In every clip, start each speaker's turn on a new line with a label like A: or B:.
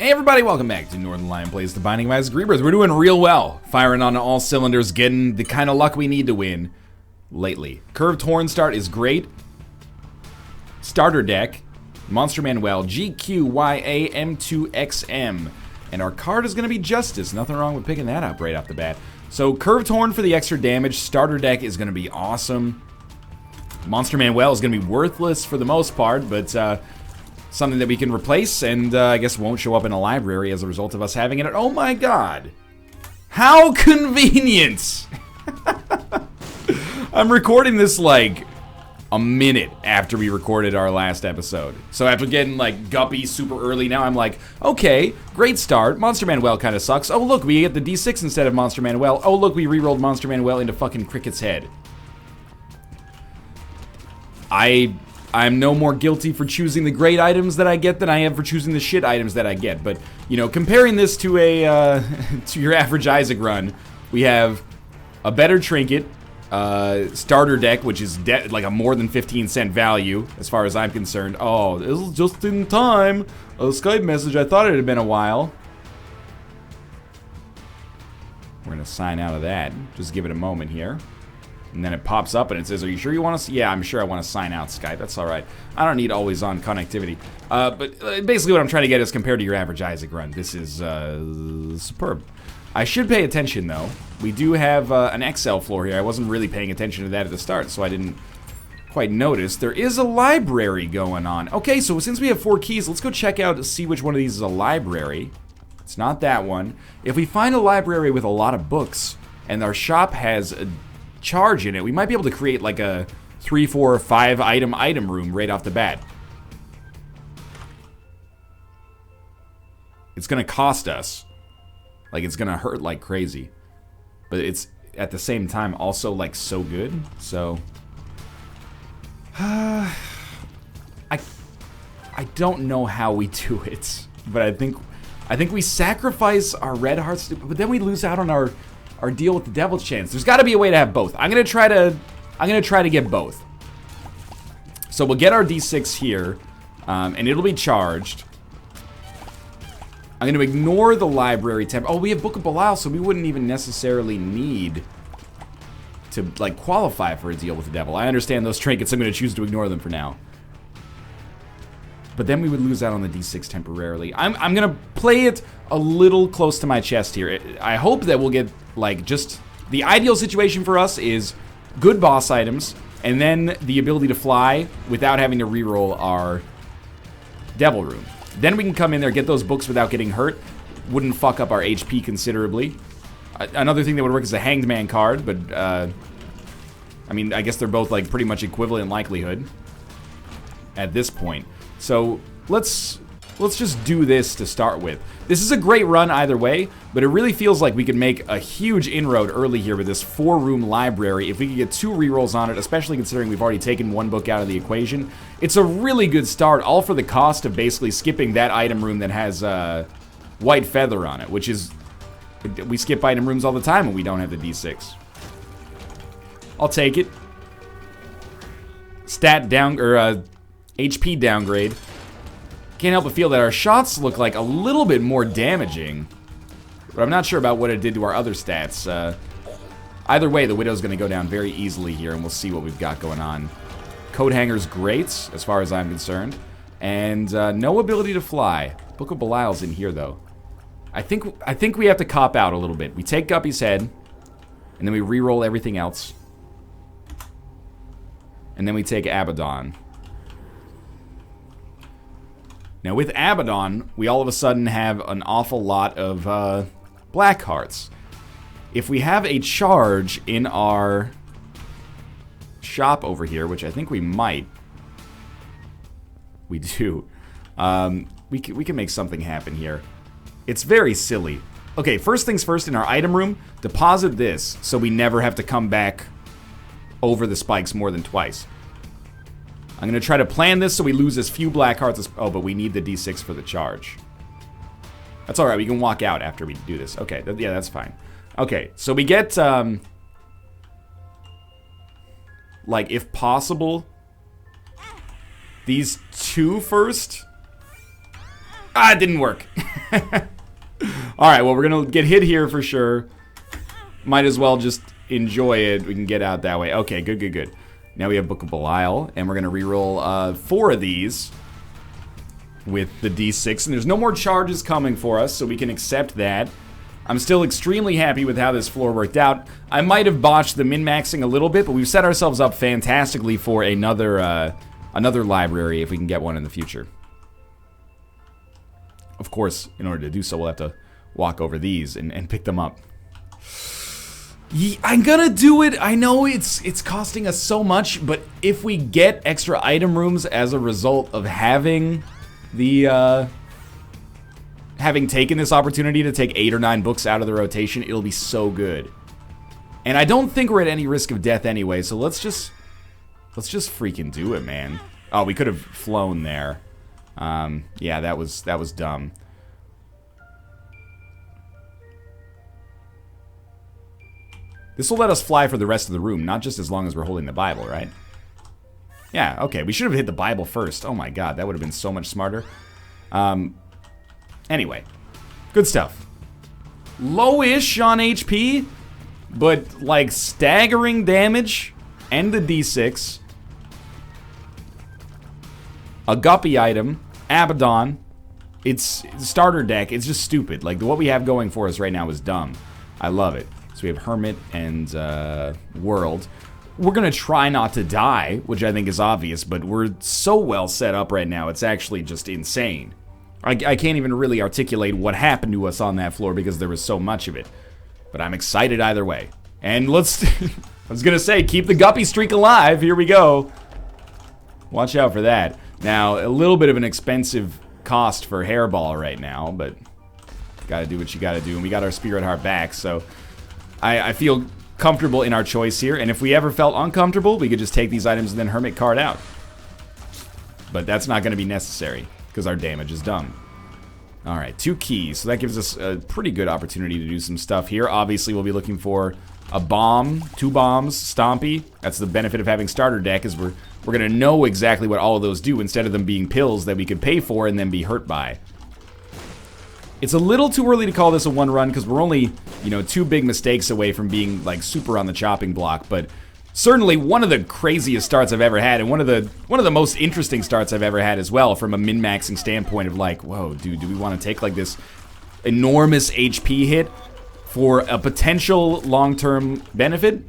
A: Hey everybody, welcome back to Northern Lion Plays The Binding of Isaac Rebirth. We're doing real well, firing on all cylinders, getting the kind of luck we need to win lately. Curved Horn start is great. Starter deck, Monster Manuel, GQYA M2XM. And our card is going to be Justice. Nothing wrong with picking that up right off the bat. So Curved Horn for the extra damage. Starter deck is going to be awesome. Monster Manuel is going to be worthless for the most part, but something that we can replace and I guess won't show up in a library as a result of us having it. Oh my god. How convenient! I'm recording this like a minute after we recorded our last episode. So after getting like guppy super early, now I'm like, okay, great start. Monster Manuel kind of sucks. Oh look, we get the D6 instead of Monster Manuel. Oh look, we re-rolled Monster Manuel into fucking Cricket's head. I'm no more guilty for choosing the great items that I get than I am for choosing the shit items that I get. But, you know, comparing this to a to your average Isaac run, we have a better trinket, starter deck, which is like a more than 15-cent value as far as I'm concerned. Oh, this is just in time. A Skype message. I thought it had been a while. We're gonna sign out of that. Just give it a moment here. And then it pops up and it says, are you sure you want to? Yeah, I'm sure I want to sign out Skype. That's all right. I don't need always-on connectivity. But basically what I'm trying to get is compared to your average Isaac run. This is superb. I should pay attention, though. We do have an XL floor here. I wasn't really paying attention to that at the start, so I didn't quite notice. There is a library going on. Okay, so since we have 4 keys, let's go check out to see which one of these is a library. It's not that one. If we find a library with a lot of books, and our shop has a charge in it, we might be able to create like a 3, 4, 5 item room right off the bat. It's gonna cost us. Like, it's gonna hurt like crazy. But it's, at the same time, also like so good. So I don't know how we do it. But I think we sacrifice our red hearts, but then we lose out on our deal with the Devil's Chance. There's got to be a way to have both. I'm gonna try to get both. So we'll get our D6 here, and it'll be charged. I'm gonna ignore the library tab. Oh, we have Book of Belial, so we wouldn't even necessarily need to like qualify for a deal with the devil. I understand those trinkets. I'm gonna choose to ignore them for now. But then we would lose out on the D6 temporarily. I'm gonna play it a little close to my chest here. I hope that we'll get, like, just... The ideal situation for us is good boss items, and then the ability to fly without having to reroll our Devil Room. Then we can come in there, get those books without getting hurt. Wouldn't fuck up our HP considerably. Another thing that would work is a Hanged Man card, but, I mean, I guess they're both, like, pretty much equivalent likelihood at this point. So let's just do this to start with. This is a great run either way, but it really feels like we could make a huge inroad early here with this 4-room library. If we could get 2 rerolls on it, especially considering we've already taken 1 book out of the equation, it's a really good start, all for the cost of basically skipping that item room that has white feather on it, which is... We skip item rooms all the time when we don't have the D6. I'll take it. Stat down... or, HP downgrade. Can't help but feel that our shots look like a little bit more damaging. But I'm not sure about what it did to our other stats. Either way, the Widow's going to go down very easily here, and we'll see what we've got going on. Coat Hanger's great, as far as I'm concerned. And no ability to fly. Book of Belial's in here, though. I think we have to cop out a little bit. We take Guppy's head, and then we re-roll everything else. And then we take Abaddon. Now with Abaddon, we all of a sudden have an awful lot of black hearts. If we have a charge in our shop over here, which I think we might, we do, we can make something happen here. It's very silly. Okay, first things first, in our item room, deposit this so we never have to come back over the spikes more than twice. I'm going to try to plan this so we lose as few black hearts as... Oh, but we need the D6 for the charge. That's alright, we can walk out after we do this. Okay, yeah, that's fine. Okay, so we get, like, if possible, these 2 first. Ah, it didn't work. Alright, well, we're gonna get hit here for sure. Might as well just enjoy it. We can get out that way. Okay, good, good, good. Now we have Book of Belial, and we're gonna reroll 4 of these with the D6, and there's no more charges coming for us, so we can accept that. I'm still extremely happy with how this floor worked out. I might have botched the min-maxing a little bit, but we've set ourselves up fantastically for another library if we can get one in the future. Of course, in order to do so, we'll have to walk over these and pick them up. Yeah, I'm gonna do it. I know it's costing us so much, but if we get extra item rooms as a result of having the having taken this opportunity to take 8 or 9 books out of the rotation, it'll be so good. And I don't think we're at any risk of death anyway, so let's just freaking do it, man. Oh, we could have flown there. Yeah, that was dumb. This will let us fly for the rest of the room, not just as long as we're holding the Bible, right? Yeah, okay, we should have hit the Bible first. Oh my god, that would have been so much smarter. Anyway, good stuff. Low-ish on HP, but like staggering damage and the D6. A Guppy item, Abaddon. It's starter deck. It's just stupid. Like what we have going for us right now is dumb. I love it. So we have Hermit and World. We're gonna try not to die, which I think is obvious, but we're so well set up right now. It's actually just insane. I can't even really articulate what happened to us on that floor because there was so much of it. But I'm excited either way. And let's... I was gonna say, keep the Guppy streak alive. Here we go. Watch out for that. Now, a little bit of an expensive cost for Hairball right now, but gotta do what you gotta do. And we got our Spirit Heart back, so I feel comfortable in our choice here. And if we ever felt uncomfortable, we could just take these items and then Hermit card out. But that's not gonna be necessary, because our damage is done. Alright, 2 keys. So that gives us a pretty good opportunity to do some stuff here. Obviously, we'll be looking for a bomb, 2 bombs, Stompy. That's the benefit of having starter deck, is we're going to know exactly what all of those do instead of them being pills that we could pay for and then be hurt by. It's a little too early to call this a 1-run because we're only, 2 big mistakes away from being, like, super on the chopping block, but certainly one of the craziest starts I've ever had, and one of the most interesting starts I've ever had as well, from a min-maxing standpoint of like, whoa, dude, do we want to take like this enormous HP hit for a potential long-term benefit?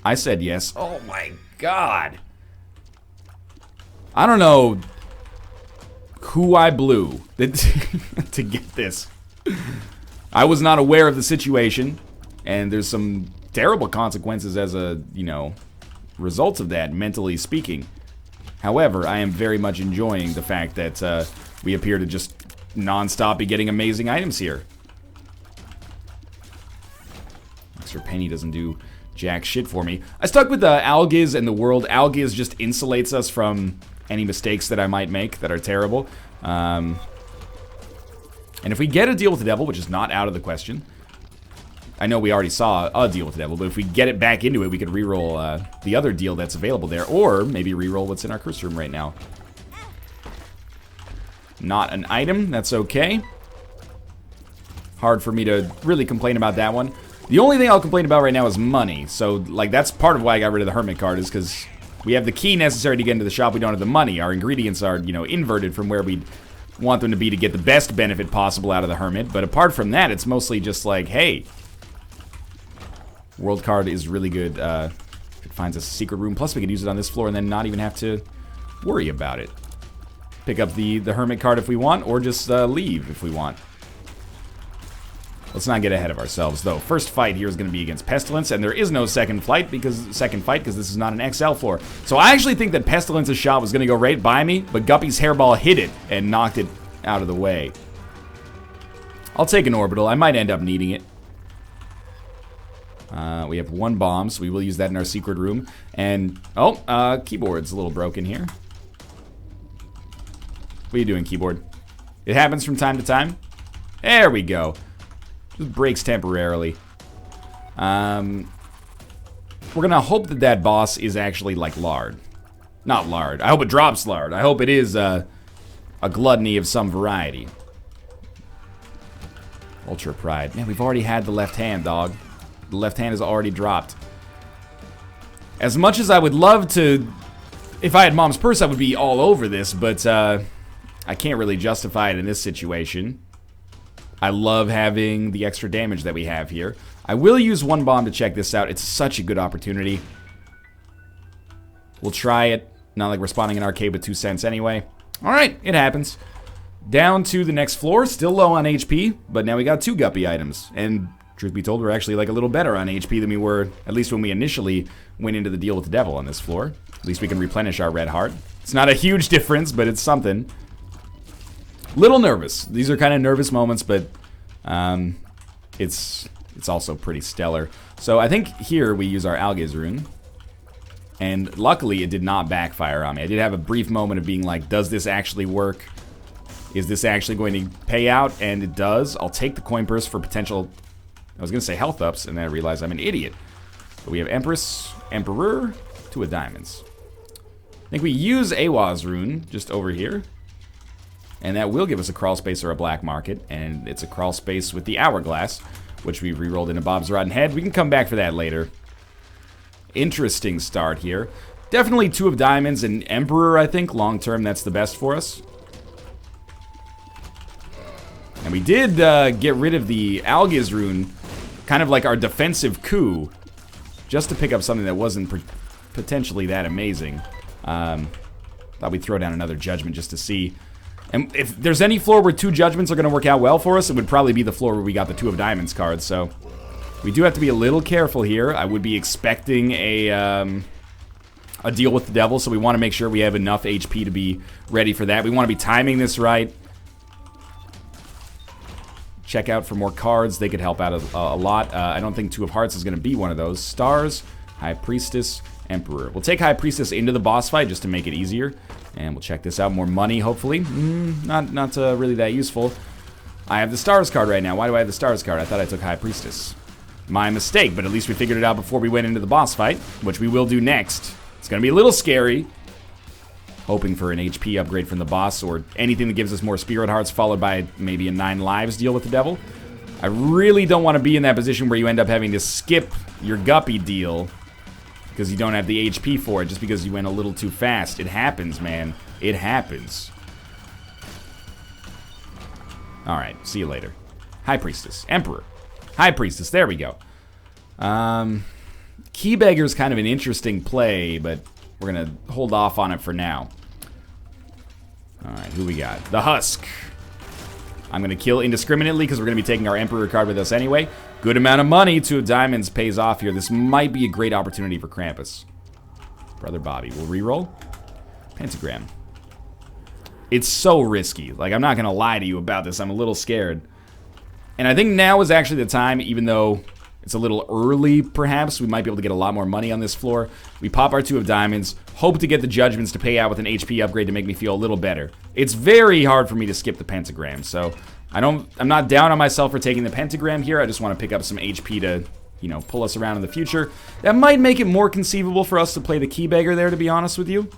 A: I said yes. Oh my god. I don't know who I blew to get this. I was not aware of the situation, and there's some terrible consequences as a, results of that, mentally speaking. However, I am very much enjoying the fact that we appear to just non-stop be getting amazing items here. Extra penny doesn't do jack shit for me. I stuck with Algiz and the World. Algiz just insulates us from any mistakes that I might make that are terrible. And if we get a deal with the devil, which is not out of the question, I know we already saw a deal with the devil, but if we get it back into it, we could reroll the other deal that's available there, or maybe reroll what's in our curse room right now. Not an item, that's okay. Hard for me to really complain about that one. The only thing I'll complain about right now is money, so like that's part of why I got rid of the Hermit card, is because we have the key necessary to get into the shop, we don't have the money. Our ingredients are, inverted from where we want them to be to get the best benefit possible out of the Hermit, but apart from that, it's mostly just like, hey, World card is really good. It finds us a secret room. Plus, we could use it on this floor and then not even have to worry about it. Pick up the Hermit card if we want, or just leave if we want. Let's not get ahead of ourselves, though. First fight here is going to be against Pestilence, and there is no second fight because this is not an XL floor. So I actually think that Pestilence's shot was going to go right by me, but Guppy's Hairball hit it and knocked it out of the way. I'll take an orbital. I might end up needing it. We have 1 bomb, so we will use that in our secret room. And, keyboard's a little broken here. What are you doing, keyboard? It happens from time to time. There we go. Just breaks temporarily. We're gonna hope that that boss is actually like lard. Not lard. I hope it drops lard. I hope it is a gluttony of some variety. Ultra Pride. Man, we've already had the left hand, dog. The left hand is already dropped. As much as I would love to... If I had Mom's Purse, I would be all over this, but I can't really justify it in this situation. I love having the extra damage that we have here. I will use one bomb to check this out. It's such a good opportunity. We'll try it. Not like we're spawning an arcade with 2 cents anyway. Alright, it happens. Down to the next floor. Still low on HP, but now we got 2 guppy items. And truth be told, we're actually like a little better on HP than we were, at least when we initially went into the deal with the devil on this floor. At least we can replenish our red heart. It's not a huge difference, but it's something. Little nervous. These are kind of nervous moments, but it's also pretty stellar. So I think here we use our Algaze rune. And luckily it did not backfire on me. I did have a brief moment of being like, does this actually work? Is this actually going to pay out? And it does. I'll take the coin purse for potential... I was going to say health ups, and then I realized I'm an idiot. But we have Empress, Emperor, 2 of diamonds. I think we use Awa's rune just over here. And that will give us a crawl space or a black market. And it's a crawl space with the hourglass, which we've re-rolled into Bob's Rotten Head. We can come back for that later. Interesting start here. Definitely 2 of diamonds and Emperor, I think. Long term, that's the best for us. And we did get rid of the Algaze rune, kind of like our defensive coup, just to pick up something that wasn't potentially that amazing. Thought we'd throw down another judgment just to see. And if there's any floor where 2 judgments are going to work out well for us, it would probably be the floor where we got the 2 of diamonds cards. So we do have to be a little careful here. I would be expecting a deal with the devil, so we want to make sure we have enough HP to be ready for that. We want to be timing this right. Check out for more cards. They could help out a lot. I don't think 2 of hearts is going to be one of those. Stars, High Priestess, Emperor. We'll take High Priestess into the boss fight just to make it easier. And we'll check this out. More money, hopefully. Not really that useful. I have the Stars card right now. Why do I have the Stars card? I thought I took High Priestess. My mistake, but at least we figured it out before we went into the boss fight, which we will do next. It's going to be a little scary. Hoping for an HP upgrade from the boss or anything that gives us more spirit hearts, followed by maybe a 9 lives deal with the devil. I really don't want to be in that position where you end up having to skip your guppy deal because you don't have the HP for it, just because you went a little too fast. It happens, man. It happens. Alright, see you later. High Priestess. Emperor. High Priestess. There we go. Key Beggar's kind of an interesting play, but we're going to hold off on it for now. Alright, who we got? The Husk. I'm going to kill indiscriminately because we're going to be taking our Emperor card with us anyway. Good amount of money. 2 of diamonds pays off here. This might be a great opportunity for Krampus. Brother Bobby. We'll reroll. Pentagram. It's so risky. Like, I'm not going to lie to you about this. I'm a little scared. And I think now is actually the time, even though it's a little early, perhaps. We might be able to get a lot more money on this floor. We pop our 2 of diamonds. Hope to get the judgments to pay out with an HP upgrade to make me feel a little better. It's very hard for me to skip the pentagram, so I'm not down on myself for taking the pentagram here. I just want to pick up some HP to, you know, pull us around in the future. That might make it more conceivable for us to play the Key Beggar there, to be honest with you.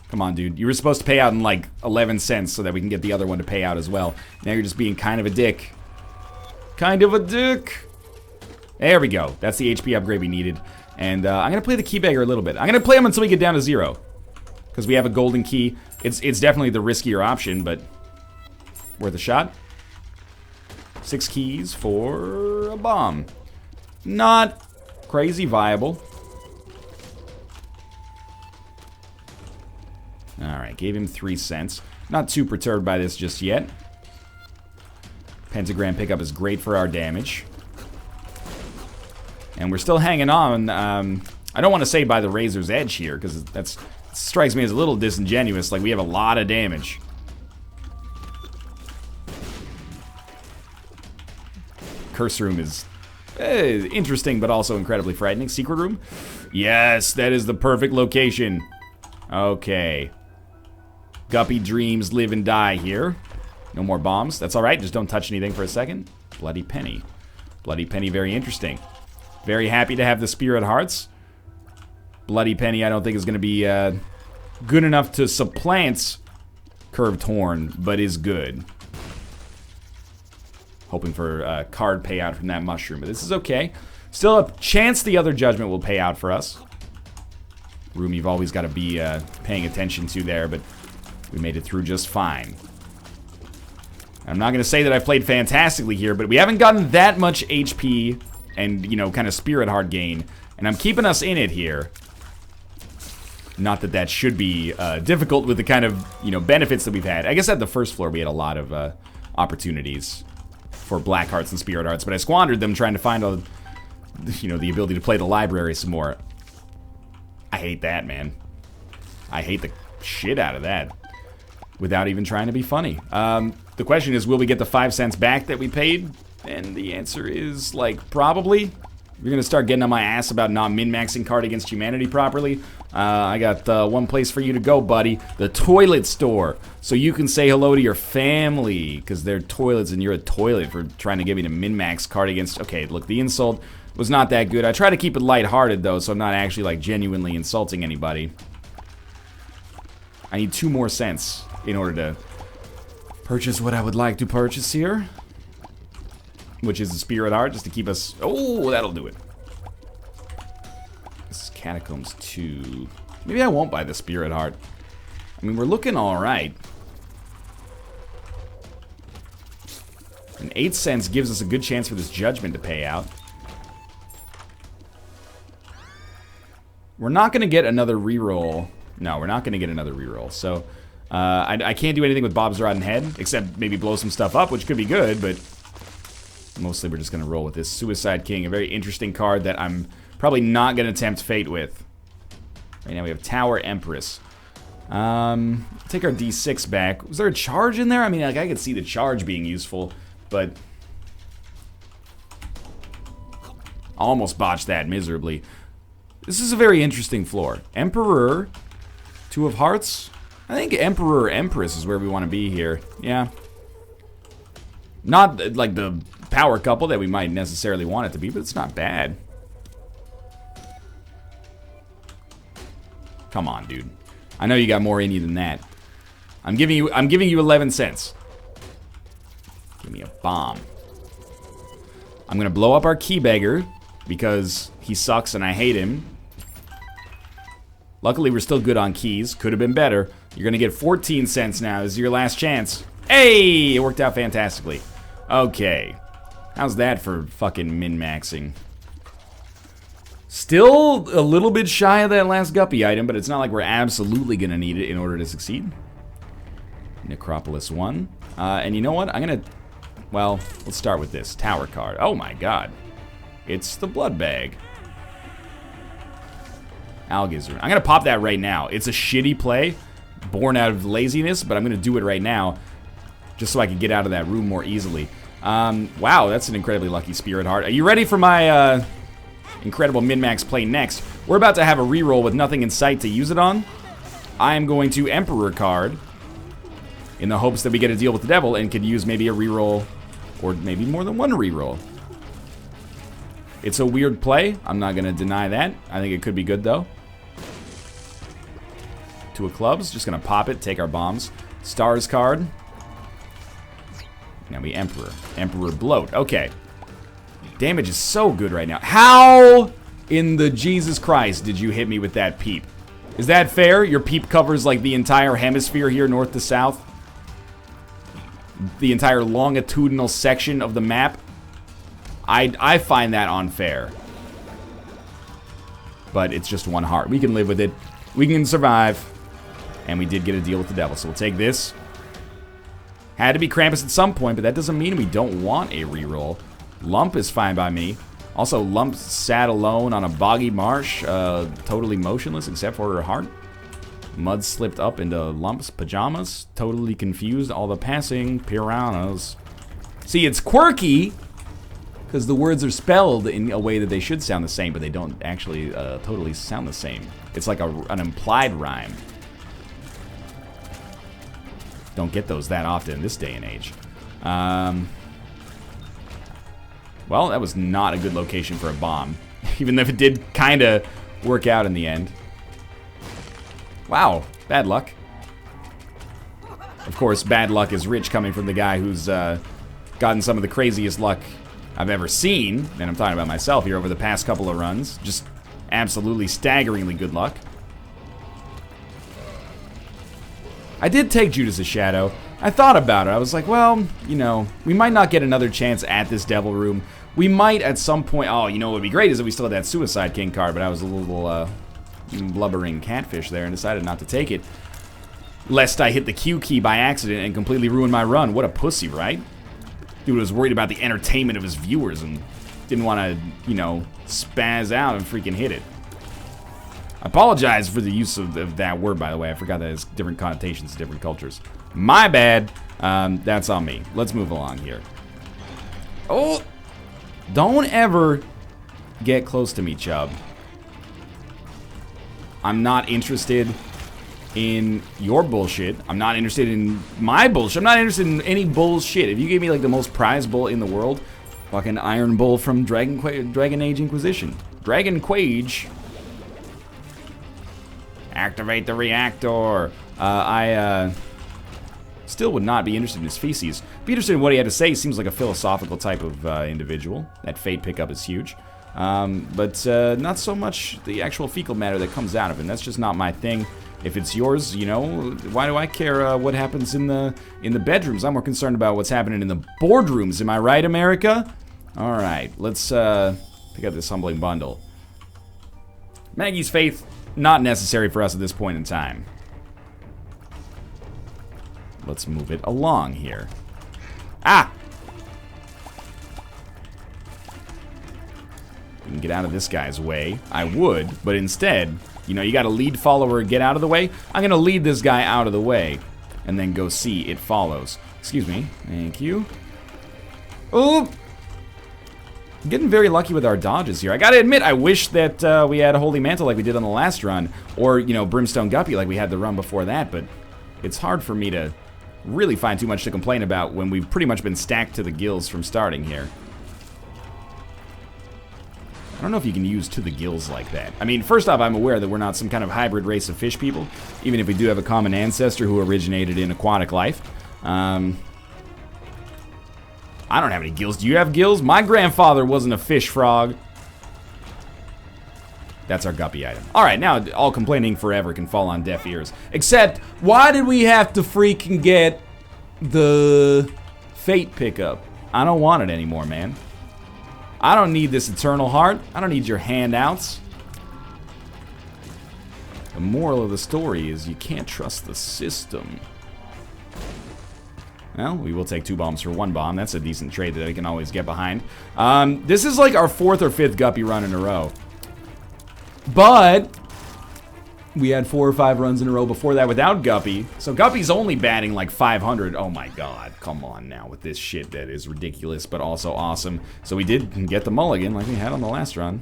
A: Come on, dude. You were supposed to pay out in like 11 cents so that we can get the other one to pay out as well. Now you're just being kind of a dick. Kind of a dick. There we go. That's the HP upgrade we needed. And I'm going to play the Key Beggar a little bit. I'm going to play him until we get down to 0. Because we have a golden key. It's definitely the riskier option, but worth a shot. 6 keys for a bomb. Not crazy viable. Alright, gave him 3 cents. Not too perturbed by this just yet. Pentagram pickup is great for our damage. And we're still hanging on. I don't want to say by the razor's edge here, because that strikes me as a little disingenuous. Like, we have a lot of damage. Curse room is interesting, but also incredibly frightening. Secret room? Yes, that is the perfect location. Okay. Guppy dreams live and die here. No more bombs. That's alright, just don't touch anything for a second. Bloody Penny. Bloody Penny, very interesting. Very happy to have the Spirit Hearts. Bloody Penny, I don't think is going to be good enough to supplant Curved Horn, but is good. hoping for a card payout from that mushroom. But this is okay. Still a chance the other judgment will pay out for us. Room you've always got to be paying attention to there, but we made it through just fine. I'm not going to say that I've played fantastically here, but we haven't gotten that much HP and, you know, kind of spirit heart gain. And I'm keeping us in it here. Not that that should be difficult with the kind of, you know, benefits that we've had. I guess at the first floor we had a lot of opportunities for black hearts and spirit hearts, but I squandered them trying to find, you know, the ability to play the library some more. I hate that, man. I hate the shit out of that. Without even trying to be funny. The question is, will we get the 5 cents back that we paid? And the answer is, like, probably. You're gonna start getting on my ass about not min-maxing Card Against Humanity properly. I got one place for you to go, buddy. The toilet store. So you can say hello to your family, because they're toilets and you're a toilet for trying to get me to min-max Card Against... Okay, look, the insult was not that good. I try to keep it lighthearted, though, so I'm not actually, like, genuinely insulting anybody. I need 2 more cents in order to purchase what I would like to purchase here. Which is the spirit heart, just to keep us... Oh, that'll do it. This is Catacombs 2. Maybe I won't buy the spirit heart. I mean, we're looking alright. And 8 cents gives us a good chance for this judgment to pay out. We're not going to get another reroll. No, we're not going to get another reroll. So, I can't do anything with Bob's Rotten Head, except maybe blow some stuff up, which could be good, but... Mostly we're just going to roll with this Suicide King, a very interesting card that I'm probably not going to tempt fate with. Right now we have Tower Empress. Take our D6 back. Was there a charge in there? I mean, like, I could see the charge being useful, but... I almost botched that miserably. This is a very interesting floor. Emperor, 2 of Hearts. I think Emperor Empress is where we want to be here. Yeah. Not like the power couple that we might necessarily want it to be, but it's not bad. Come on, dude. I know you got more in you than that. I'm giving you 11 cents. Give me a bomb. I'm gonna blow up our key beggar because he sucks and I hate him. Luckily, we're still good on keys. Could have been better. You're gonna get 14 cents now. This is your last chance. Hey, it worked out fantastically. Okay. How's that for fucking min-maxing? Still a little bit shy of that last guppy item, but it's not like we're absolutely gonna need it in order to succeed. Necropolis 1. And you know what? I'm gonna... Well, let's start with this. Tower card. Oh my god. It's the Blood Bag. Algazarun. I'm gonna pop that right now. It's a shitty play, born out of laziness, but I'm gonna do it right now. Just so I can get out of that room more easily. Wow, that's an incredibly lucky spirit heart. Are you ready for my incredible min-max play next? We're about to have a reroll with nothing in sight to use it on. I am going to Emperor card in the hopes that we get a deal with the devil and could use maybe a reroll or maybe more than one reroll. It's a weird play. I'm not going to deny that. I think it could be good though. 2 of clubs. Just going to pop it, take our bombs. Stars card. Now we Emperor. Emperor Bloat. Okay. Damage is so good right now. How in the Jesus Christ did you hit me with that peep? Is that fair? Your peep covers like the entire hemisphere here, north to south? The entire longitudinal section of the map? I find that unfair. But it's just 1 heart. We can live with it. We can survive. And we did get a deal with the devil. So we'll take this. Had to be Krampus at some point, but that doesn't mean we don't want a reroll. Lump is fine by me. Also, Lump sat alone on a boggy marsh, totally motionless except for her heart. Mud slipped up into Lump's pajamas, totally confused all the passing piranhas. See, it's quirky, because the words are spelled in a way that they should sound the same, but they don't actually totally sound the same. It's like an implied rhyme. Don't get those that often in this day and age. Well, that was not a good location for a bomb. Even if it did kind of work out in the end. Wow, bad luck. Of course, bad luck is rich coming from the guy who's gotten some of the craziest luck I've ever seen, and I'm talking about myself here over the past couple of runs. Just absolutely staggeringly good luck. I did take Judas' Shadow. I thought about it. I was like, well, you know, we might not get another chance at this Devil Room. We might at some point. Oh, you know what would be great is if we still had that Suicide King card, but I was a little blubbering catfish there and decided not to take it. Lest I hit the Q key by accident and completely ruin my run. What a pussy, right? Dude was worried about the entertainment of his viewers and didn't want to, you know, spaz out and freaking hit it. I apologize for the use of that word, by the way. I forgot that it has different connotations in different cultures. My bad. That's on me. Let's move along here. Oh! Don't ever get close to me, Chubb. I'm not interested in your bullshit. I'm not interested in my bullshit. I'm not interested in any bullshit. If you gave me like the most prized bull in the world, fucking Iron Bull from Dragon Age Inquisition. Dragon Quage. Activate the reactor. I still would not be interested in his feces. Be interested in what he had to say. He seems like a philosophical type of individual. That fate pickup is huge. But not so much the actual fecal matter that comes out of him. That's just not my thing. If it's yours, you know, why do I care what happens in the bedrooms? I'm more concerned about what's happening in the boardrooms. Am I right, America? All right, let's pick up this humbling bundle. Maggie's faith, not necessary for us at this point in time. Let's move it along here. Ah! We can get out of this guy's way. I would, but instead, you know, you got a lead follower, get out of the way. I'm gonna lead this guy out of the way and then go see it follows. Excuse me. Thank you. Oh! I'm getting very lucky with our dodges here. I gotta admit, I wish that we had a Holy Mantle like we did on the last run, or, you know, Brimstone Guppy like we had the run before that, but it's hard for me to really find too much to complain about when we've pretty much been stacked to the gills from starting here. I don't know if you can use to the gills like that. I mean, first off, I'm aware that we're not some kind of hybrid race of fish people, even if we do have a common ancestor who originated in aquatic life. I don't have any gills. Do you have gills? My grandfather wasn't a fish frog. That's our guppy item. All right, now all complaining forever can fall on deaf ears. Except, why did we have to freaking get the fate pickup? I don't want it anymore, man. I don't need this eternal heart. I don't need your handouts. The moral of the story is you can't trust the system. Well, we will take 2 bombs for 1 bomb. That's a decent trade that I can always get behind. This is like our 4th or 5th guppy run in a row. But we had 4 or 5 runs in a row before that without Guppy. So Guppy's only batting like 500. Oh my god, come on now with this shit that is ridiculous but also awesome. So we did get the mulligan like we had on the last run.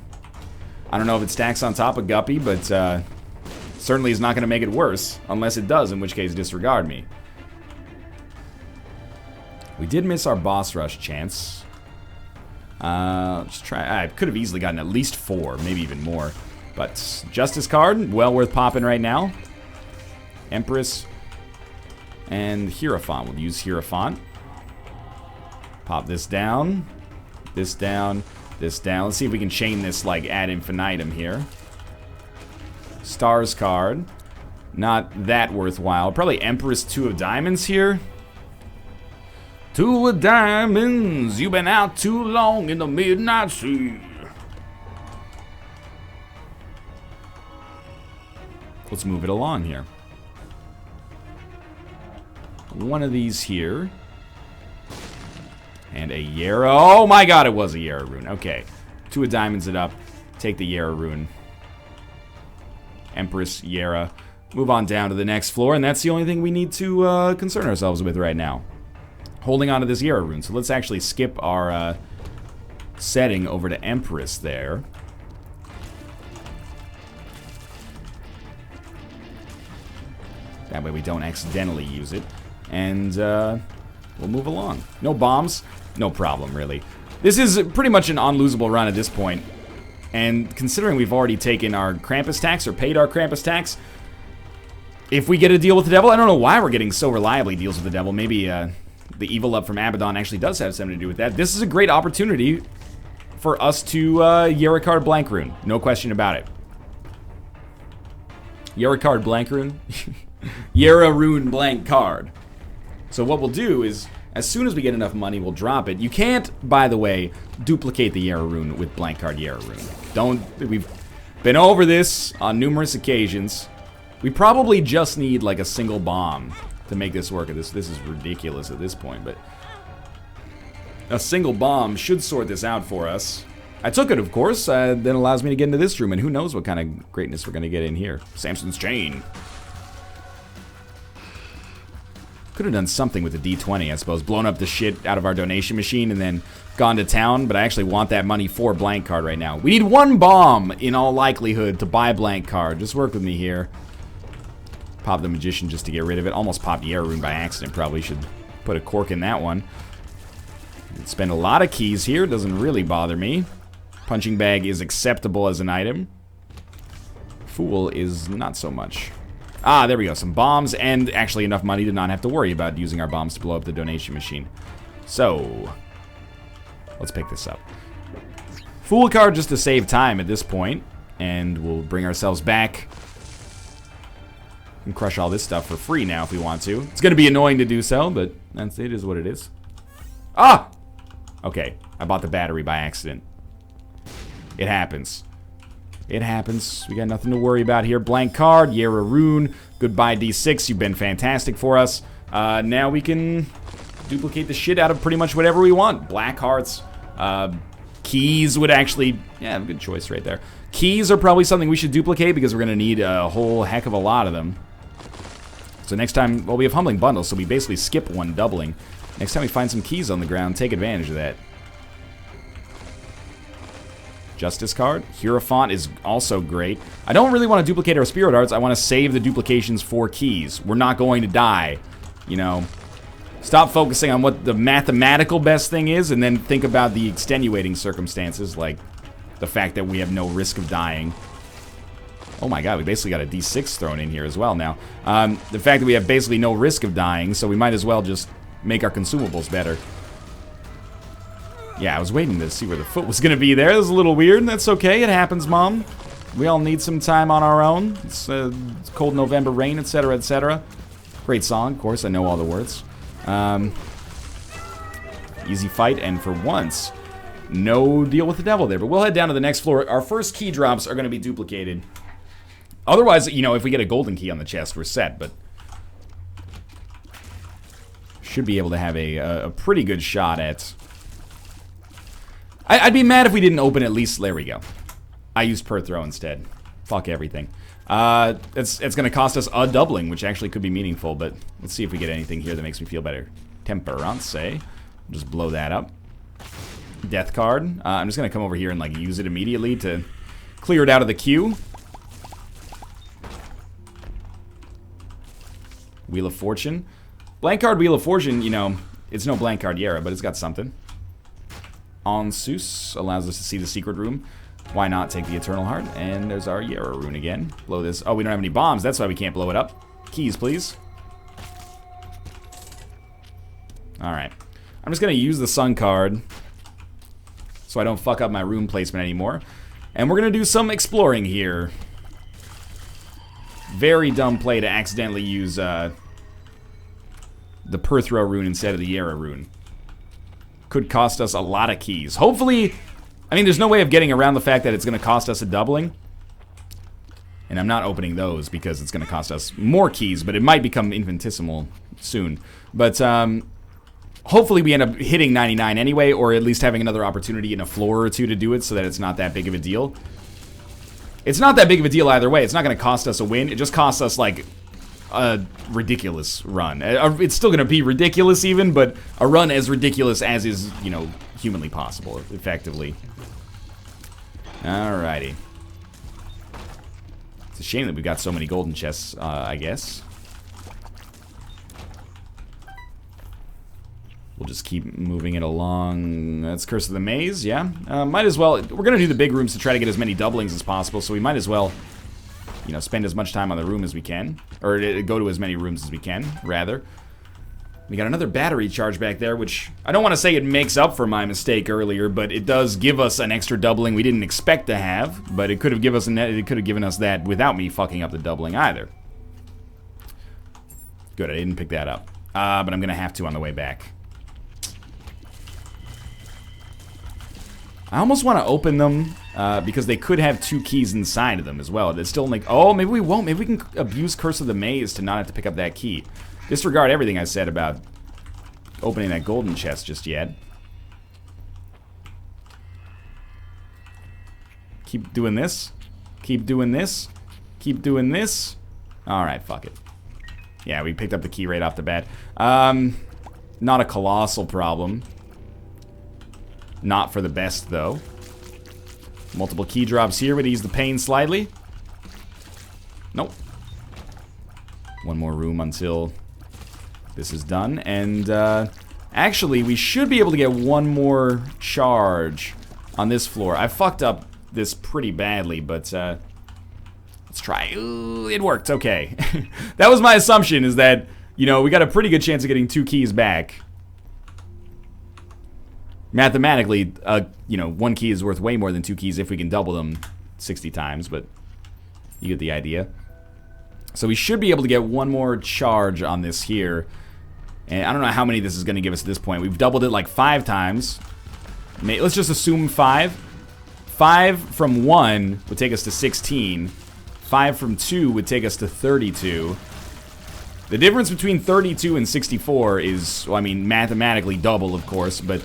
A: I don't know if it stacks on top of Guppy, but certainly is not going to make it worse. Unless it does, in which case disregard me. We did miss our boss rush chance. Just try. I could have easily gotten at least 4, maybe even more. But Justice card, well worth popping right now. Empress and Hierophant. We'll use Hierophant. Pop this down. This down. This down. Let's see if we can chain this like ad infinitum here. Stars card. Not that worthwhile. Probably Empress 2 of diamonds here. 2 of diamonds. You've been out too long in the midnight sea. Let's move it along here. 1 of these here. And a Yara. Oh my god, it was a Yara rune. Okay. 2 of diamonds it up. Take the Yara rune. Empress, Yara. Move on down to the next floor, and that's the only thing we need to concern ourselves with right now. Holding on to this Yara rune. So let's actually skip our setting over to Empress there. That way we don't accidentally use it. And we'll move along. No bombs, no problem, really. This is pretty much an unlosable run at this point. And considering we've already taken our Krampus tax, or paid our Krampus tax, if we get a deal with the devil, I don't know why we're getting so reliably deals with the devil. Maybe the evil up from Abaddon actually does have something to do with that. This is a great opportunity for us to Yera card blank rune. No question about it. Yera card blank rune? Yera rune blank card. So what we'll do is, as soon as we get enough money, we'll drop it. You can't, by the way, duplicate the Yera rune with blank card Yera rune. We've been over this on numerous occasions. We probably just need like a single bomb to make this work. This is ridiculous at this point, but a single bomb should sort this out for us. I took it, of course. That allows me to get into this room, and who knows what kind of greatness we're going to get in here. Samson's Chain. Could have done something with the D20, I suppose. Blown up the shit out of our donation machine and then gone to town, but I actually want that money for blank card right now. We need one bomb, in all likelihood, to buy blank card. Just work with me here. Pop the Magician just to get rid of it. Almost popped Yera rune by accident. Probably should put a cork in that one. Spend a lot of keys here. Doesn't really bother me. Punching Bag is acceptable as an item. Fool is not so much. Ah, there we go. Some bombs and actually enough money to not have to worry about using our bombs to blow up the donation machine. So, let's pick this up. Fool card just to save time at this point, and we'll bring ourselves back and crush all this stuff for free now if we want to. It's going to be annoying to do so, but it is what it is. Ah! Okay, I bought the battery by accident. It happens. It happens. We got nothing to worry about here. Blank card, Yera rune. Goodbye, D6. You've been fantastic for us. Now we can duplicate the shit out of pretty much whatever we want. Black hearts. Keys would actually... Yeah, good choice right there. Keys are probably something we should duplicate because we're going to need a whole heck of a lot of them. So next time... Well, we have Humbling Bundle, so we basically skip one doubling. Next time we find some keys on the ground, take advantage of that. Justice card. Hierophant is also great. I don't really want to duplicate our Spirit Hearts. I want to save the duplications for keys. We're not going to die, you know. Stop focusing on what the mathematical best thing is and then think about the extenuating circumstances, like the fact that we have no risk of dying. Oh my god, we basically got a D6 thrown in here as well now. The fact that we have basically no risk of dying, so we might as well just make our consumables better. Yeah, I was waiting to see where the foot was going to be there. It was a little weird. That's okay. It happens, Mom. We all need some time on our own. It's cold November rain, etc., etc. Great song, of course. I know all the words. Easy fight, and for once, no deal with the devil there. But we'll head down to the next floor. Our first key drops are going to be duplicated. Otherwise, you know, if we get a golden key on the chest, we're set. But should be able to have a pretty good shot at... I'd be mad if we didn't open at least... There we go. I used per throw instead. Fuck everything. It's going to cost us a doubling, which actually could be meaningful, but let's see if we get anything here that makes me feel better. Temperance. Just blow that up. Death card. I'm just going to come over here and like use it immediately to clear it out of the queue. Wheel of Fortune. Blank card Wheel of Fortune, you know, it's no blank card Yera, but it's got something. Onsus allows us to see the secret room. Why not take the Eternal Heart? And there's our Yera rune again. Blow this. Oh, we don't have any bombs. That's why we can't blow it up. Keys, please. Alright. I'm just going to use the Sun card so I don't fuck up my rune placement anymore. And we're going to do some exploring here. Very dumb play to accidentally use the Perthrow rune instead of the Yera rune. Could cost us a lot of keys. Hopefully, I mean, there's no way of getting around the fact that it's going to cost us a doubling. And I'm not opening those because it's going to cost us more keys, but it might become infinitesimal soon. But hopefully we end up hitting 99 anyway, or at least having another opportunity in a floor or two to do it so that it's not that big of a deal. It's not that big of a deal either way. It's not going to cost us a win. It just costs us, like, a ridiculous run. It's still going to be ridiculous even, but a run as ridiculous as is, you know, humanly possible, effectively. Alrighty. It's a shame that we got so many golden chests, I guess. We'll just keep moving it along. That's Curse of the Maze, yeah. Might as well, we're going to do the big rooms to try to get as many doublings as possible, so we might as well, you know, spend as much time on the room as we can. Or go to as many rooms as we can, rather. We got another battery charge back there, which I don't want to say it makes up for my mistake earlier, but it does give us an extra doubling we didn't expect to have. But it could have given us that without me fucking up the doubling either. Good, I didn't pick that up. But I'm gonna have to on the way back. I almost want to open them because they could have 2 keys inside of them as well. It's still like, oh, maybe we won't. Maybe we can abuse Curse of the Maze to not have to pick up that key. Disregard everything I said about opening that golden chest just yet. Keep doing this. Keep doing this. Keep doing this. Alright, fuck it. Yeah, we picked up the key right off the bat. Not a colossal problem. Not for the best, though. Multiple key drops here would ease the pain slightly. Nope. One more room until this is done. And, actually, we should be able to get one more charge on this floor. I fucked up this pretty badly, but, let's try. Ooh, it worked. Okay. That was my assumption, is that, you know, we got a pretty good chance of getting 2 keys back. Mathematically, you know, 1 key is worth way more than 2 keys if we can double them 60 times, but you get the idea. So we should be able to get one more charge on this here. And I don't know how many this is going to give us at this point. We've doubled it like 5 times. Let's just assume 5. 5 from 1 would take us to 16. 5 from 2 would take us to 32. The difference between 32 and 64 is, well, I mean, mathematically double, of course, but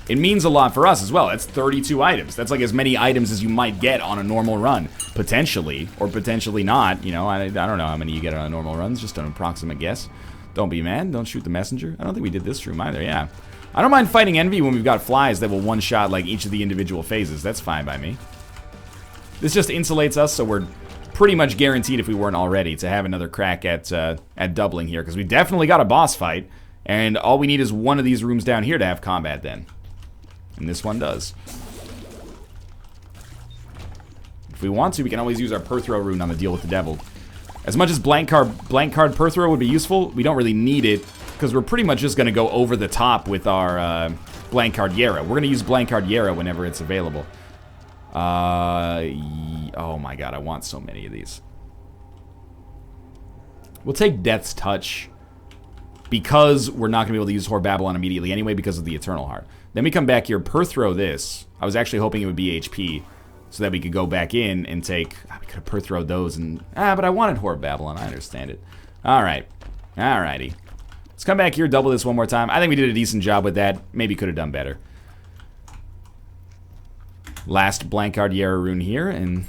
A: it means a lot for us as well. That's 32 items. That's like as many items as you might get on a normal run, potentially, or potentially not. You know, I don't know how many you get on a normal run. It's just an approximate guess. Don't be mad. Don't shoot the messenger. I don't think we did this room either, yeah. I don't mind fighting Envy when we've got flies that will one-shot like each of the individual phases. That's fine by me. This just insulates us, so we're pretty much guaranteed, if we weren't already, to have another crack at doubling here, because we definitely got a boss fight, and all we need is one of these rooms down here to have combat then. And this one does. If we want to, we can always use our Perthrow rune on the deal with the devil. As much as blank card Perthrow would be useful, we don't really need it, because we're pretty much just going to go over the top with our blank card Yera. We're going to use blank card Yera whenever it's available. Oh my god, I want so many of these. We'll take Death's Touch, because we're not going to be able to use Whore Babylon immediately anyway because of the Eternal Heart. Then we come back here, Perthrow this. I was actually hoping it would be HP, so that we could go back in and take... we could have Perthrowed those and... but I wanted Whore Babylon, I understand it. Alright. Alrighty. Let's come back here, double this one more time. I think we did a decent job with that. Maybe could have done better. Last blank card Yera rune here, and...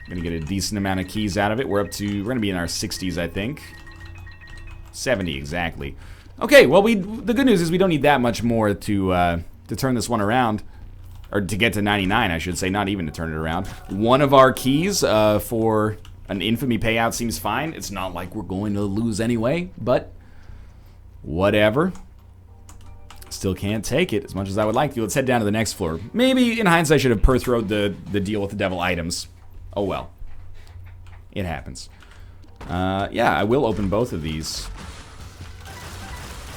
A: gonna get a decent amount of keys out of it. We're gonna be in our 60s, I think. 70 exactly. Okay, well, the good news is we don't need that much more to turn this one around. Or to get to 99, I should say, not even to turn it around. One of our keys for an infamy payout seems fine. It's not like we're going to lose anyway, but whatever. Still can't take it as much as I would like to. Let's head down to the next floor. Maybe, in hindsight, I should have Perthrowed the deal with the devil items. Oh well. It happens. Yeah, I will open both of these.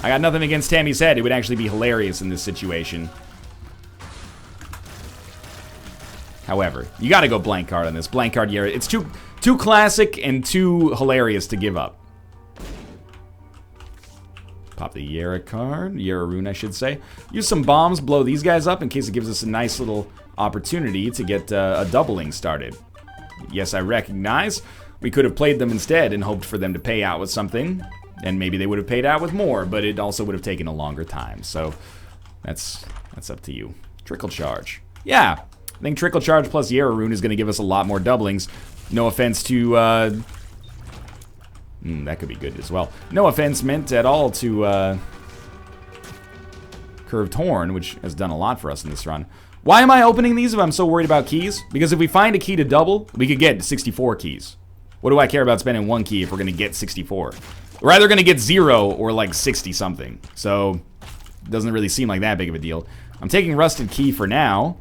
A: I got nothing against Tammy's head. It would actually be hilarious in this situation. However, you gotta go blank card on this. Blank card Yera. It's too classic and too hilarious to give up. Pop the Yera card. Yera rune, I should say. Use some bombs, blow these guys up in case it gives us a nice little opportunity to get a doubling started. Yes, I recognize. We could have played them instead and hoped for them to pay out with something. And maybe they would have paid out with more, but it also would have taken a longer time. So, that's up to you. Trickle Charge. Yeah, I think Trickle Charge plus Yera rune is going to give us a lot more doublings. No offense to, that could be good as well. No offense meant at all to, Curved Horn, which has done a lot for us in this run. Why am I opening these if I'm so worried about keys? Because if we find a key to double, we could get 64 keys. What do I care about spending 1 key if we're going to get 64? We're either going to get 0 or like 60 something. So, it doesn't really seem like that big of a deal. I'm taking Rusted Key for now,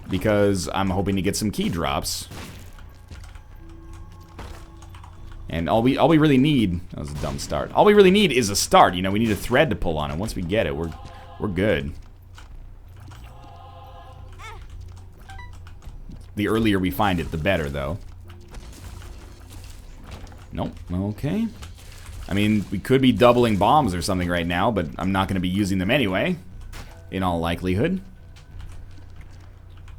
A: because I'm hoping to get some key drops. And all we really need, that was a dumb start. All we really need is a start. You know, we need a thread to pull on, and once we get it, we're good. The earlier we find it, the better, though. Nope. Okay. I mean, we could be doubling bombs or something right now, but I'm not going to be using them anyway, in all likelihood.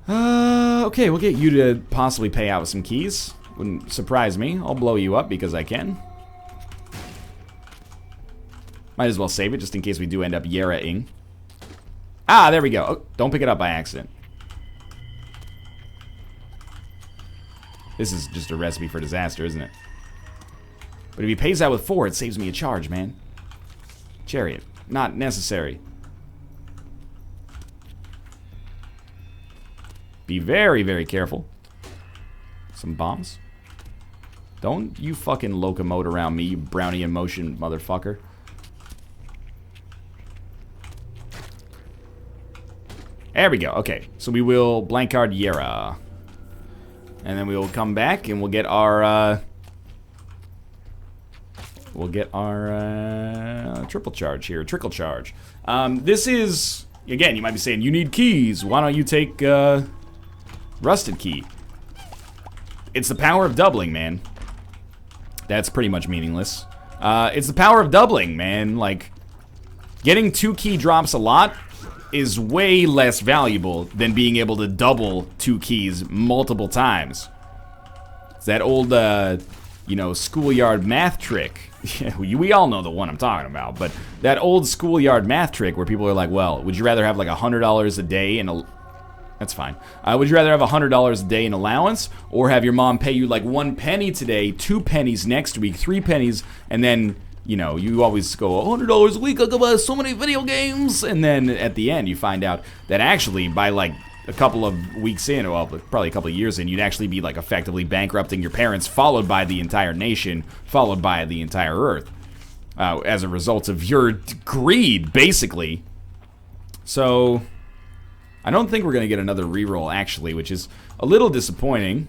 A: Okay, we'll get you to possibly pay out with some keys. Wouldn't surprise me. I'll blow you up because I can. Might as well save it just in case we do end up Yera-ing. Ah, there we go. Oh, don't pick it up by accident. This is just a recipe for disaster, isn't it? But if he pays out with 4, it saves me a charge, man. Chariot. Not necessary. Be very, very careful. Some bombs. Don't you fucking locomote around me, you brownie in motion motherfucker. There we go. Okay, so we will blank card Yera. And then we will come back and we'll get our triple charge here, trickle charge. This is, again, you might be saying, you need keys. Why don't you take rusted key? It's the power of doubling, man. That's pretty much meaningless. It's the power of doubling, man. Like, getting 2 key drops a lot is way less valuable than being able to double 2 keys multiple times. It's that old, you know, schoolyard math trick. We all know the one I'm talking about, but that old schoolyard math trick where people are like, well, would you rather have like $100 a day in a... That's fine. Would you rather have $100 a day in allowance, or have your mom pay you like 1 penny today, 2 pennies next week, 3 pennies, and then... You know, you always go, $100 a week, I can buy so many video games. And then at the end, you find out that actually, by like a couple of weeks in, well, probably a couple of years in, you'd actually be like effectively bankrupting your parents, followed by the entire nation, followed by the entire earth, as a result of your greed, basically. So, I don't think we're going to get another reroll, actually, which is a little disappointing.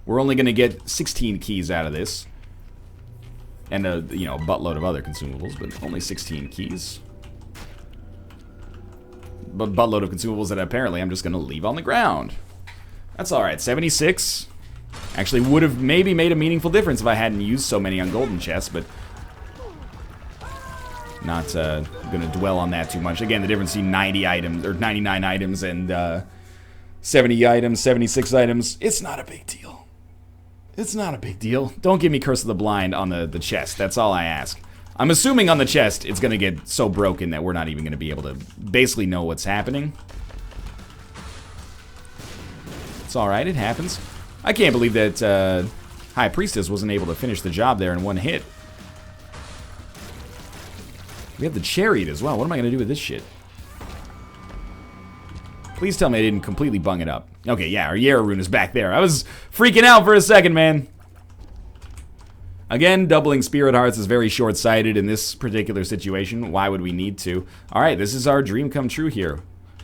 A: We're only going to get 16 keys out of this. And a, you know, buttload of other consumables, but only 16 keys. But buttload of consumables that apparently I'm just going to leave on the ground. That's alright. 76. Actually would have maybe made a meaningful difference if I hadn't used so many on golden chests, but... Not going to dwell on that too much. Again, the difference between 90 items, or 99 items and 70 items, 76 items, it's not a big deal. It's not a big deal. Don't give me Curse of the Blind on the chest. That's all I ask. I'm assuming on the chest it's going to get so broken that we're not even going to be able to basically know what's happening. It's alright, it happens. I can't believe that High Priestess wasn't able to finish the job there in 1 hit. We have the Chariot as well. What am I going to do with this shit? Please tell me I didn't completely bung it up. Okay, yeah, our Yera rune is back there. I was freaking out for a second, man. Again, doubling Spirit Hearts is very short-sighted in this particular situation. Why would we need to? Alright, this is our dream come true here.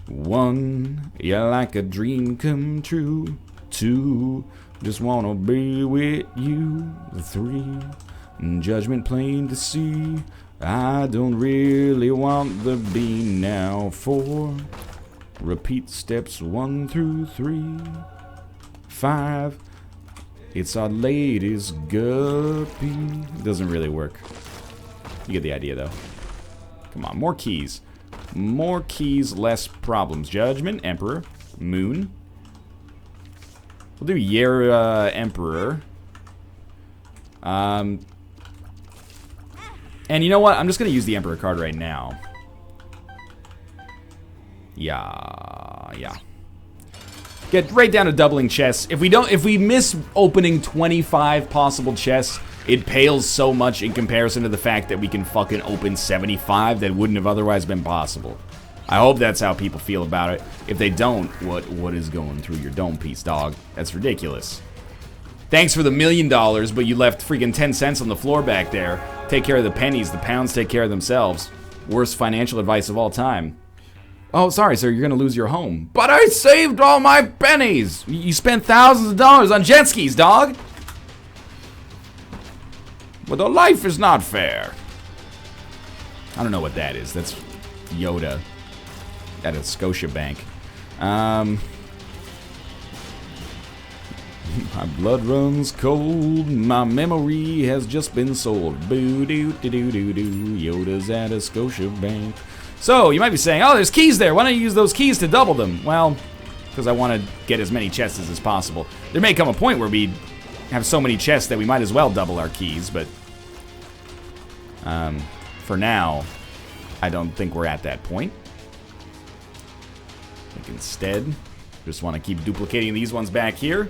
A: 1, yeah, like a dream come true. 2, just wanna be with you. 3, judgment plain to see. I don't really want the beam now. 4, repeat steps 1 through 3. 5, it's our latest guppy. Doesn't really work. You get the idea, though. Come on, more keys. More keys, less problems. Judgment, Emperor, Moon. We'll do Yera, Emperor. And you know what? I'm just going to use the Emperor card right now. Yeah. Get right down to doubling chests. If we miss opening 25 possible chests, it pales so much in comparison to the fact that we can fucking open 75 that wouldn't have otherwise been possible. I hope that's how people feel about it. If they don't, what is going through your dome piece, dog? That's ridiculous. Thanks for the $1 million, but you left freaking 10 cents on the floor back there. Take care of the pennies. The pounds take care of themselves. Worst financial advice of all time. Oh, sorry, sir, you're gonna lose your home. But I saved all my pennies! You spent thousands of dollars on jet skis, dog! But the life is not fair. I don't know what that is. That's Yoda at a Scotiabank. My blood runs cold. My memory has just been sold. Boo doo doo doo doo doo. Yoda's at a Scotiabank. So you might be saying, "Oh, there's keys there. Why don't you use those keys to double them?" Well, because I want to get as many chests as possible. There may come a point where we have so many chests that we might as well double our keys, but for now, I don't think we're at that point. I think instead, just want to keep duplicating these ones back here.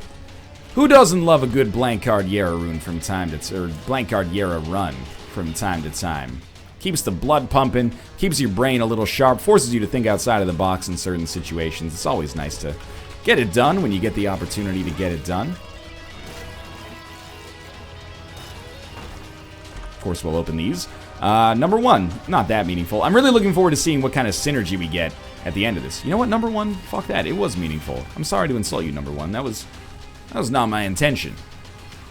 A: Who doesn't love a good blank card Yara rune from time to time, or blank card Yara run from time to time? Keeps the blood pumping, keeps your brain a little sharp, forces you to think outside of the box in certain situations. It's always nice to get it done when you get the opportunity to get it done. Of course, we'll open these. Number 1, not that meaningful. I'm really looking forward to seeing what kind of synergy we get at the end of this. You know what, number 1? Fuck that. It was meaningful. I'm sorry to insult you, number 1. That was not my intention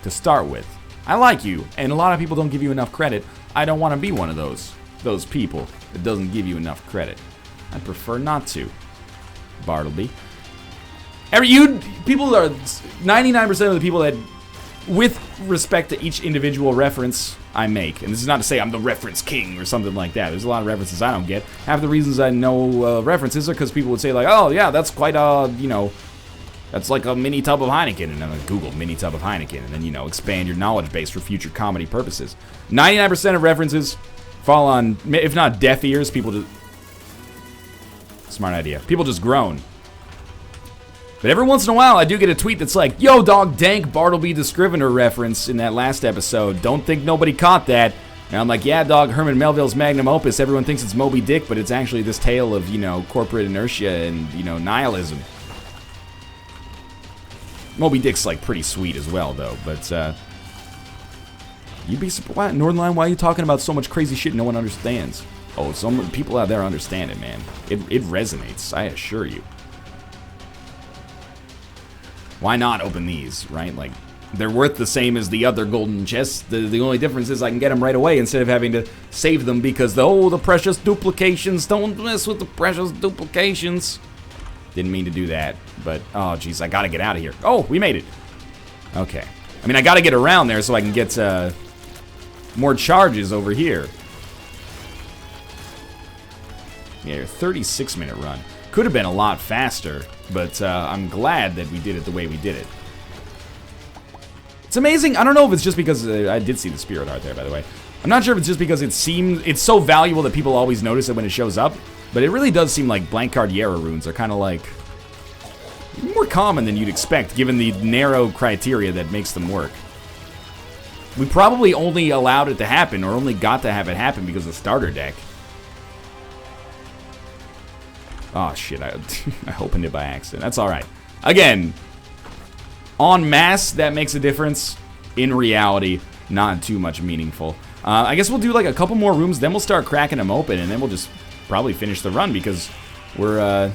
A: to start with. I like you, and a lot of people don't give you enough credit. I don't want to be one of those people that doesn't give you enough credit. I prefer not to, Bartleby. People are 99% of the people that, with respect to each individual reference I make, and this is not to say I'm the reference king or something like that. There's a lot of references I don't get. Half the reasons I know references are because people would say like, "Oh yeah, that's quite that's like a mini tub of Heineken," and then Google mini tub of Heineken, and then, expand your knowledge base for future comedy purposes. 99% of references fall on, if not deaf ears, people just... Smart idea. People just groan. But every once in a while, I do get a tweet that's like, "Yo, dog, dank Bartleby the Scrivener reference in that last episode. Don't think nobody caught that." And I'm like, "Yeah, dog, Herman Melville's magnum opus. Everyone thinks it's Moby Dick, but it's actually this tale of, corporate inertia and, nihilism." Moby Dick's, like, pretty sweet as well, though, but, you'd be surprised. Northernline, why are you talking about so much crazy shit no one understands? Oh, some people out there understand it, man. It resonates, I assure you. Why not open these, right? Like, they're worth the same as the other golden chests. The only difference is I can get them right away instead of having to save them because, the precious duplications. Don't mess with the precious duplications. Didn't mean to do that, but, oh, jeez, I gotta get out of here. Oh, we made it. Okay. I mean, I gotta get around there so I can get more charges over here. Yeah, 36-minute run. Could have been a lot faster, but I'm glad that we did it the way we did it. It's amazing. I don't know if it's just because I did see the spirit art there, by the way. I'm not sure if it's just because it's so valuable that people always notice it when it shows up, but it really does seem like blank card Yara runes are kind of like more common than you'd expect given the narrow criteria that makes them work. We probably only allowed it to happen or only got to have it happen because of the starter deck. Oh shit, I opened it by accident. That's alright. Again, en masse, that makes a difference. In reality, not too much meaningful. I guess we'll do like a couple more rooms, then we'll start cracking them open, and then we'll just probably finish the run because we're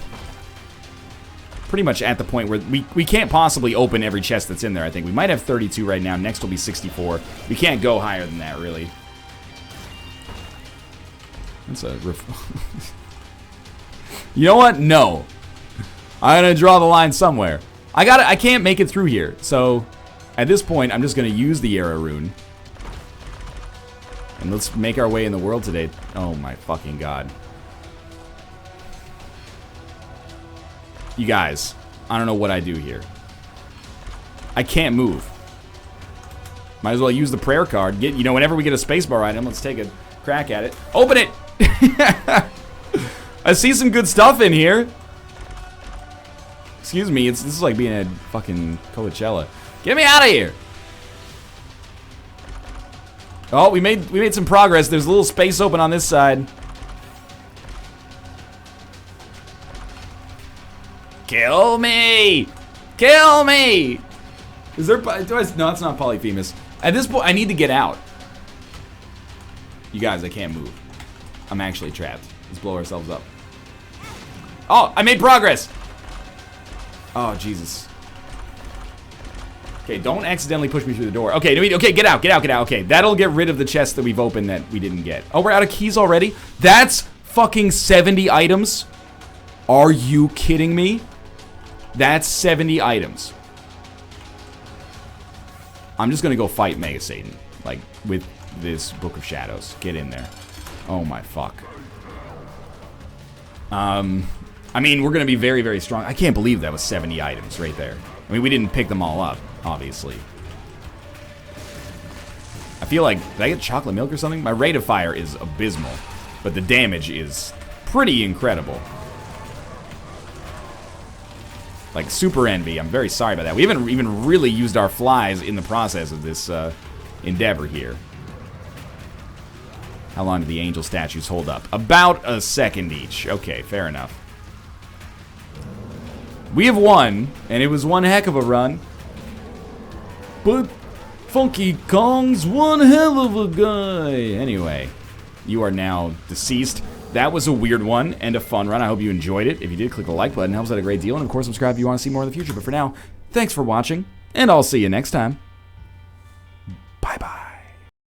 A: pretty much at the point where we can't possibly open every chest that's in there, I think. We might have 32 right now. Next will be 64. We can't go higher than that, really. That's a... You know what? No. I'm gonna draw the line somewhere. I can't make it through here. So, at this point, I'm just gonna use the Yara rune. And let's make our way in the world today. Oh my fucking god. You guys, I don't know what I do here. I can't move. Might as well use the prayer card. Whenever we get a spacebar item, let's take a crack at it. Open it! I see some good stuff in here. Excuse me, this is like being at fucking Coachella. Get me out of here! Oh, we made some progress. There's a little space open on this side. Kill me! Kill me! Is there... No, it's not Polyphemus. At this point, I need to get out. You guys, I can't move. I'm actually trapped. Let's blow ourselves up. Oh, I made progress! Oh, Jesus. Okay, don't accidentally push me through the door. Okay, okay, get out. Okay, that'll get rid of the chest that we've opened that we didn't get. Oh, we're out of keys already? That's fucking 70 items? Are you kidding me? That's 70 items. I'm just gonna go fight Mega Satan. Like, with this Book of Shadows. Get in there. Oh my fuck. I mean, we're gonna be very, very strong. I can't believe that was 70 items right there. I mean, we didn't pick them all up, obviously. I feel like, did I get chocolate milk or something? My rate of fire is abysmal, but the damage is pretty incredible. Like, super envy. I'm very sorry about that. We haven't even really used our flies in the process of this endeavor here. How long do the angel statues hold up? About a second each. Okay, fair enough. We have won, and it was one heck of a run. But Funky Kong's one hell of a guy. Anyway, you are now deceased. That was a weird one and a fun run. I hope you enjoyed it. If you did, click the like button. It helps out a great deal. And of course, subscribe if you want to see more in the future. But for now, thanks for watching, and I'll see you next time.